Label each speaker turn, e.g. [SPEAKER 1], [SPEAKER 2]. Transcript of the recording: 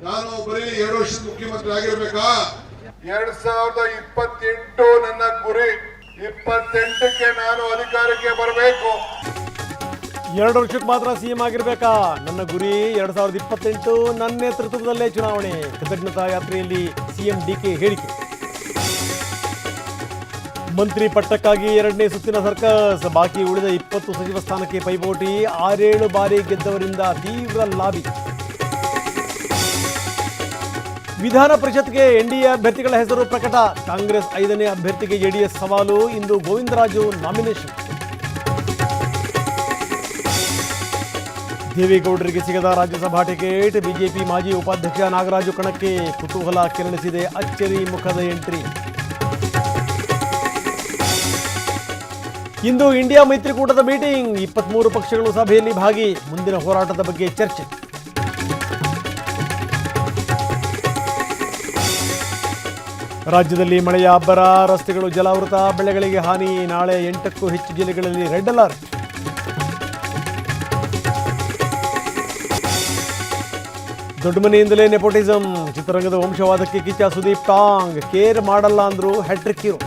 [SPEAKER 1] ನಾನು ಬರೀ 2 ವರ್ಷದ ಮುಖ್ಯಮಂತ್ರಿ ಆಗಿರ್ಬೇಕಾ? 2028 ನನ್ನ ಗುರಿ. 28ಕ್ಕೆ ನಾನು ಅಧಿಕಾರಕ್ಕೆ ಬರಬೇಕು.
[SPEAKER 2] 2 ವರ್ಷಕ್ಕೆ ಮಾತ್ರ ಸಿಎಂ ಆಗಿರ್ಬೇಕಾ? ನನ್ನ ಗುರಿ 2028 ನನ್ನ ನೇತೃತ್ವದಲ್ಲೇ ಚುನಾವಣೆ. ಕೃತಜ್ಞತಾ ಯಾತ್ರೆಯಲ್ಲಿ ಸಿಎಂ ಡಿಕೆ ಹೇಳಿಕೆ. ಮಂತ್ರಿ ಪಟ್ಟಕ್ಕಾಗಿ 2ನೇ ಸುತ್ತಿನ ಸರ್ಕಸ್. ಬಾಕಿ ಉಳಿದ 20 ಸಚಿವ ಸ್ಥಾನಕ್ಕೆ ಪೈಪೋಟಿ. 6-7 ಬಾರಿ ಗೆದ್ದವರಿಂದ ತೀವ್ರ ಲಾಬಿ. ವಿಧಾನ ಪರಿಷತ್ಗೆ ಎನ್ಡಿಎ ಅಭ್ಯರ್ಥಿಗಳ ಹೆಸರು ಪ್ರಕಟ. ಕಾಂಗ್ರೆಸ್ 5ನೇ ಅಭ್ಯರ್ಥಿಗೆ ಜೆಡಿಎಸ್ ಸವಾಲು. ಇಂದು ಗೋವಿಂದರಾಜು ನಾಮಿನೇಷನ್. ದೇವೇಗೌಡರಿಗೆ ಸಿಗದ ರಾಜ್ಯಸಭಾ ಟಿಕೆಟ್. ಬಿಜೆಪಿ ಮಾಜಿ ಉಪಾಧ್ಯಕ್ಷ ನಾಗರಾಜು ಕಣಕ್ಕೆ. ಕುತೂಹಲ ಕೆರಳಿಸಿದೆ ಅಚ್ಚರಿ ಮುಖದ ಎಂಟ್ರಿ. ಇಂದು ಇಂಡಿಯಾ ಮೈತ್ರಿಕೂಟದ ಮೀಟಿಂಗ್. 23 ಪಕ್ಷಗಳು ಸಭೆಯಲ್ಲಿ ಭಾಗಿ. ಮುಂದಿನ ಹೋರಾಟದ ಬಗ್ಗೆ ಚರ್ಚೆ. ರಾಜ್ಯದಲ್ಲಿ ಮಳೆಯ ಅಬ್ಬರ. ರಸ್ತೆಗಳು ಜಲಾವೃತ. ಬೆಳೆಗಳಿಗೆ ಹಾನಿ. ನಾಳೆ 8ಕ್ಕೂ ಹೆಚ್ಚು ಜಿಲ್ಲೆಗಳಲ್ಲಿ ರೆಡ್ ಅಲರ್ಟ್. ದೊಡ್ಡ ಮನೆಯಿಂದಲೇ ನೆಪೋಟಿಸಂ. ಚಿತ್ರರಂಗದ ವಂಶವಾದಕ್ಕೆ ಕಿಚ್ಚ ಸುದೀಪ್ ಟಾಂಗ್. ಕೇರ್ ಮಾಡಲ್ಲ ಅಂದ್ರು ಹ್ಯಾಟ್ರಿಕ್ ಹೀರೋ.